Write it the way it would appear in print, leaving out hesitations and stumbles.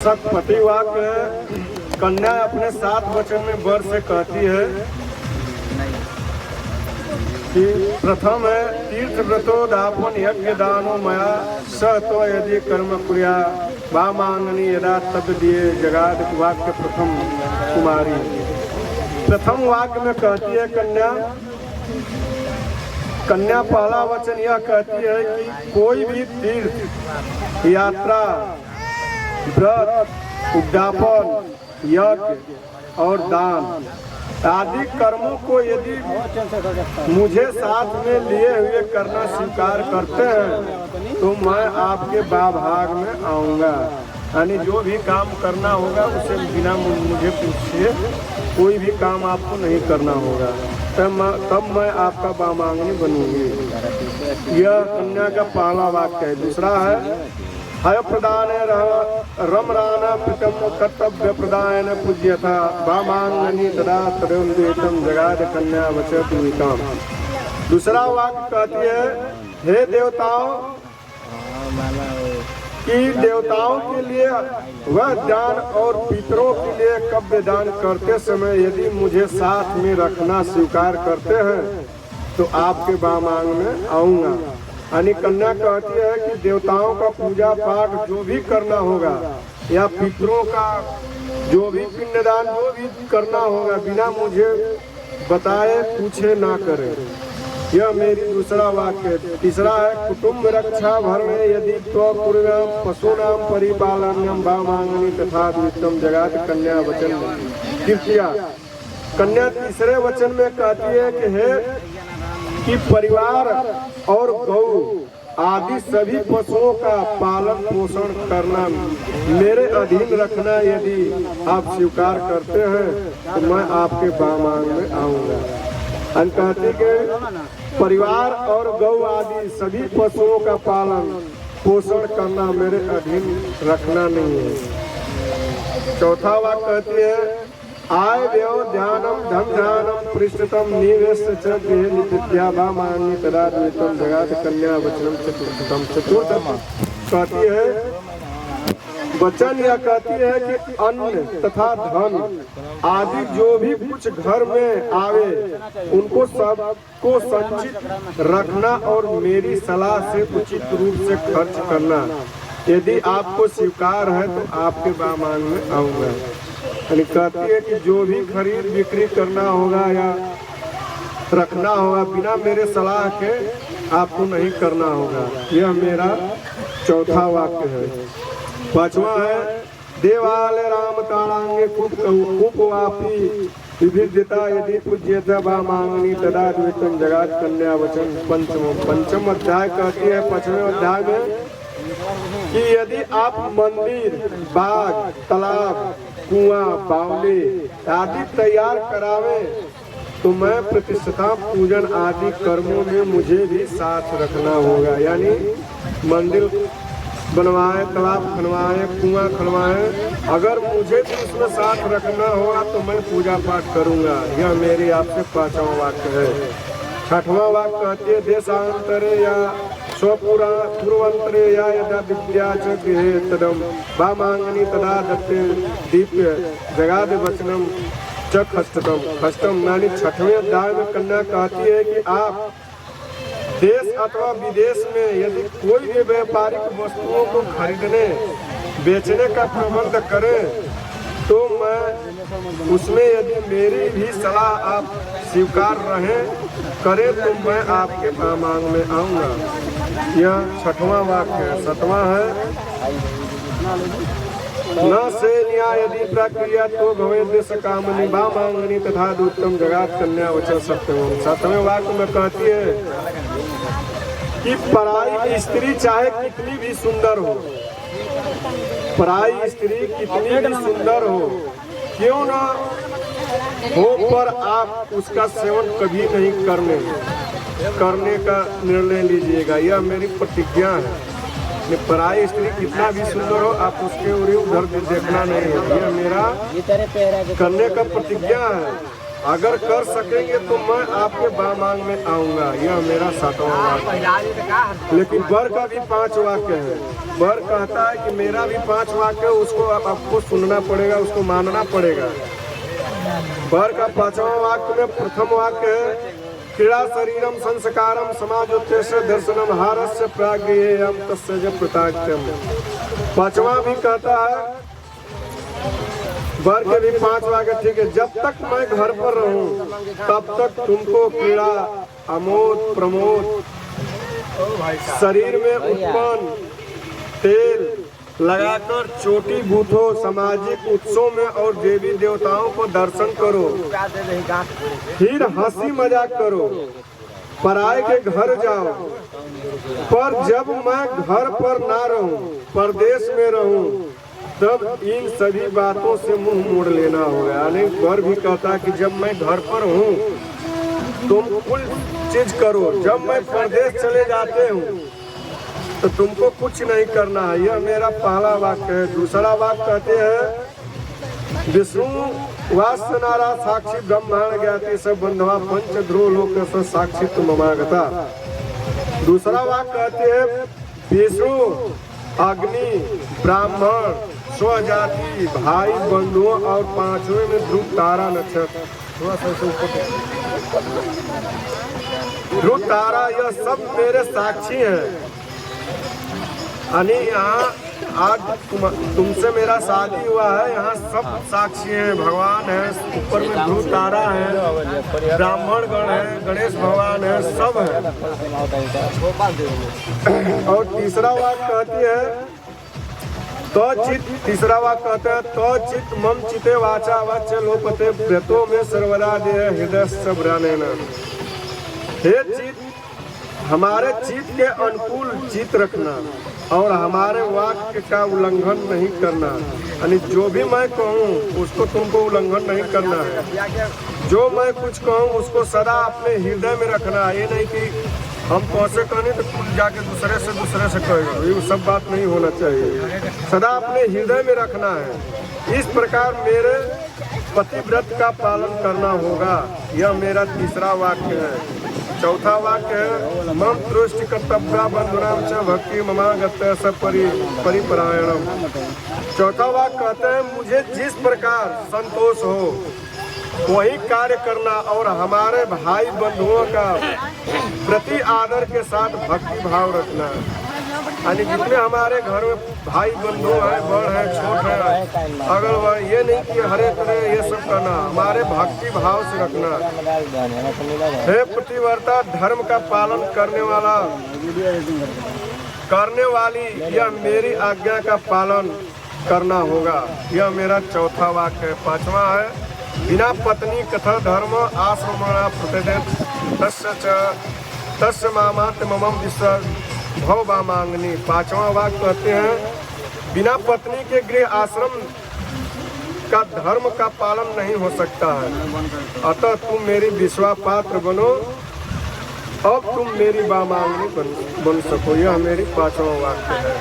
पतिवाक्य कन्या अपने 7 वचन में वर से कहती है कि प्रथम है तीर्थ व्रतो दापन यज्ञ दानो मया स तो यदि कर्म कुर्या वामांगनी यदा तब दिए जगाद वाक्य प्रथम कुमारी। प्रथम वाक्य में कहती है कन्या पहला वचन यह कहती है कि कोई भी तीर्थ यात्रा व्रत उद्यापन यज्ञ और दान आदि कर्मों को यदि मुझे साथ में लिए हुए करना स्वीकार करते हैं तो मैं आपके भाग में आऊँगा। यानी जो भी काम करना होगा उसे बिना मुझे पूछे कोई भी काम आपको नहीं करना होगा, तब मैं आपका वामांगनी बनूंगी। यह कन्या का पहला वाक्य है। दूसरा है हय प्रदान रमराना प्रीतम कर्तव्य प्रदान पूज्यथा वामांगनी तदा तदोन्वेतम जगाद कन्या वचतुवितम। दूसरा वाक्य कहती है हे देवताओं कि देवताओं के लिए वह दान और पितरों के लिए कव्य दान करते समय यदि मुझे साथ में रखना स्वीकार करते हैं तो आपके वामांग में आऊँगा। यानी कन्या कहती है कि देवताओं का पूजा पाठ जो भी करना होगा या पितरों का जो भी पिंडदान जो भी करना होगा बिना मुझे बताए पूछे ना करें। यह मेरी दूसरा वाक्य है। तीसरा है कुटुंब रक्षा भरण यदि त्वपूर्वम पशूनाम परिपालनम वामांगनी तथा द्वितम जगात कन्या वचन तृतीया। कन्या तीसरे वचन में कहती है कि हे कि परिवार और गौ आदि सभी पशुओं का पालन पोषण करना मेरे अधीन रखना यदि आप स्वीकार करते हैं तो मैं आपके वामांग में आऊँगा। कहते कि परिवार और गौ आदि सभी पशुओं का पालन पोषण करना मेरे अधीन रखना नहीं है। चौथा वाक्य कहती है आय व्यव ध्यानम धन ध्यानम पृष्ठतम निवेश च गृह नित्या वामांगनी तदा द्वितम जगात कन्या वचनम चतुर्थम। चतुर्थ कहती है वचन यह कहती है कि अन्न तथा धन आदि जो भी कुछ घर में आवे उनको सबको संचित रखना और मेरी सलाह से उचित रूप से खर्च करना। यदि आपको स्वीकार है तो आपके वामांग में आऊँगा। यानी कहती है कि जो भी खरीद बिक्री करना होगा या रखना होगा बिना मेरे सलाह के आपको नहीं करना होगा। यह मेरा चौथा वाक्य है। पांचवा है देवालय राम ताड़ांगे कुपवापी विभिद्यता यदि पूज्यता वामांगनी तदा द्वितम जगात कन्या वचन पंचम अध्याय कहती है 5वें अध्याय में कि यदि आप मंदिर बाग तालाब कुआं बावले आदि तैयार करावे तो मैं प्रतिष्ठा पूजन आदि कर्मों में मुझे भी साथ रखना होगा। यानी मंदिर बनवाए तालाब खनवाए कुआं खनवाए अगर मुझे भी उसमें साथ रखना होगा तो मैं पूजा पाठ करूंगा। यह मेरी आपसे 5वां वाक्य है। 6वां वाक्य कहती है देशांतरे या स्वपूर्वंतरे या यदा विद्या च गृहे तदम वामांगनी तदा दत्ते दीप्य जगाद वचनम च खष्टम। यानी 6वें अध्याय में कन्या कहती है कि आप देश अथवा विदेश में यदि कोई भी व्यापारिक वस्तुओं को खरीदने बेचने का प्रबंध करें तो मैं उसमें यदि मेरी भी सलाह आप स्वीकार करें तो मैं आपके वामांग में आऊँगा। यह 6वां वाक्य है। 7वां है न से न्याय यदि प्रक्रिया तो भवे देश कामनी वामांगनी तथा दूतम जगात कन्या वचन सत्यम। 7वें वाक्य में कहती है कि पराई स्त्री चाहे कितनी भी सुंदर हो, पराई स्त्री कितनी भी सुंदर हो क्यों ना हो पर आप उसका सेवन कभी नहीं करने का निर्णय लीजिएगा। यह मेरी प्रतिज्ञा है। पराई स्त्री कितना भी सुंदर हो आप उसके उधर देखना नहीं है। यह मेरा करने का प्रतिज्ञा है। अगर कर सकेंगे तो मैं आपके बामांग में आऊंगा। यह मेरा 7वां वाक्य। लेकिन वर का भी 5 वाक्य है। वर कहता है कि मेरा भी 5 वाक्य, उसको आपको सुनना पड़ेगा, उसको मानना पड़ेगा। वर का 5वां वाक्य में प्रथम वाक्य है क्रीड़ा शरीरम संस्कारम समाजोत्तेश्य दर्शनम हारस्य प्रागृहेयम तस्य प्रताक्त्यम। 5वां भी कहता है, वर के भी 5 वाक्य ठीक है। जब तक मैं घर पर रहूं तब तक तुमको क्रीड़ा आमोद प्रमोद शरीर में उत्पन्न तेल लगाकर चोटी गूंथो, सामाजिक उत्सव में और देवी देवताओं को दर्शन करो, फिर हंसी मजाक करो, पराये के घर जाओ। पर जब मैं घर पर ना रहूं, परदेश में रहूं, तब इन सभी बातों से मुंह मोड़ लेना होगा। यानी वर भी कहता है कि जब मैं घर पर हूँ तुम कुल चीज करो, जब मैं परदेश चले जाते हूँ तो तुमको कुछ नहीं करना है। यह मेरा पहला वाक्य है। दूसरा वाक्य कहते हैं विष्णु वास्य नारा साक्षी ब्रह्मांड ज्ञाति सब बंधवा पंच ध्रुव लोक साक्षी तुमागता। दूसरा वाक्य कहते हैं विष्णु अग्नि ब्राह्मण स्वजाति भाई बंधुओं और 5वें में ध्रुव तारा नक्षत्र। ध्रुव तारा यह सब मेरे साक्षी हैं। यानी यहाँ आज तुमसे मेरा शादी हुआ है, यहाँ सब साक्षी हैं। भगवान है, ऊपर में ध्रुव तारा है, ब्राह्मण गण है, गणेश भगवान है, सब है। और तीसरा वाक्य कहती है तो चित, तीसरा वाक्य कहते हैं तो चित मम चिते वाचा वाच्य लोपते व्रतों में सर्वदा देह हृदय सबरानेन। हे चित, हमारे चित के अनुकूल चित रखना और हमारे वाक्य का उल्लंघन नहीं करना। यानी जो भी मैं कहूँ उसको तुमको उल्लंघन नहीं करना है। जो मैं कुछ कहूँ उसको सदा अपने हृदय में रखना है। ये नहीं कि हम कैसे कहने तो खुद जाके दूसरे से कहेगा, ये सब बात नहीं होना चाहिए। सदा अपने हृदय में रखना है। इस प्रकार मेरे पतिव्रत का पालन करना होगा। यह मेरा तीसरा वाक्य है। चौथा वाक्य है मम दृष्टि कर्तव्या बंधुनाम च भक्ति ममागत सब परिपरायणम। चौथा वाक्य कहते हैं मुझे जिस प्रकार संतोष हो वही कार्य करना और हमारे भाई बंधुओं का प्रति आदर के साथ भक्ति भाव रखना। यानी जितने हमारे घर में भाई बंधु हैं, बड़ है, छोट है, अगल बगल, ये नहीं कि हरे तरह ये सब करना, हमारे भक्ति भाव से रखना। हे पतिव्रता, धर्म का पालन करने वाली यह मेरी आज्ञा का पालन करना होगा। यह मेरा चौथा वाक्य है। 5वां है बिना पत्नी कथा धर्म आश्रमणा प्रतिदिन तस्य मामात ममम विश्व भव बामांगनी। 5वां वाक्य कहते हैं बिना पत्नी के गृह आश्रम का धर्म का पालन नहीं हो सकता है, अतः तुम मेरी विश्वास पात्र बनो, अब तुम मेरी बामांगनी बन सको। यह मेरी 5वां वाक्य है।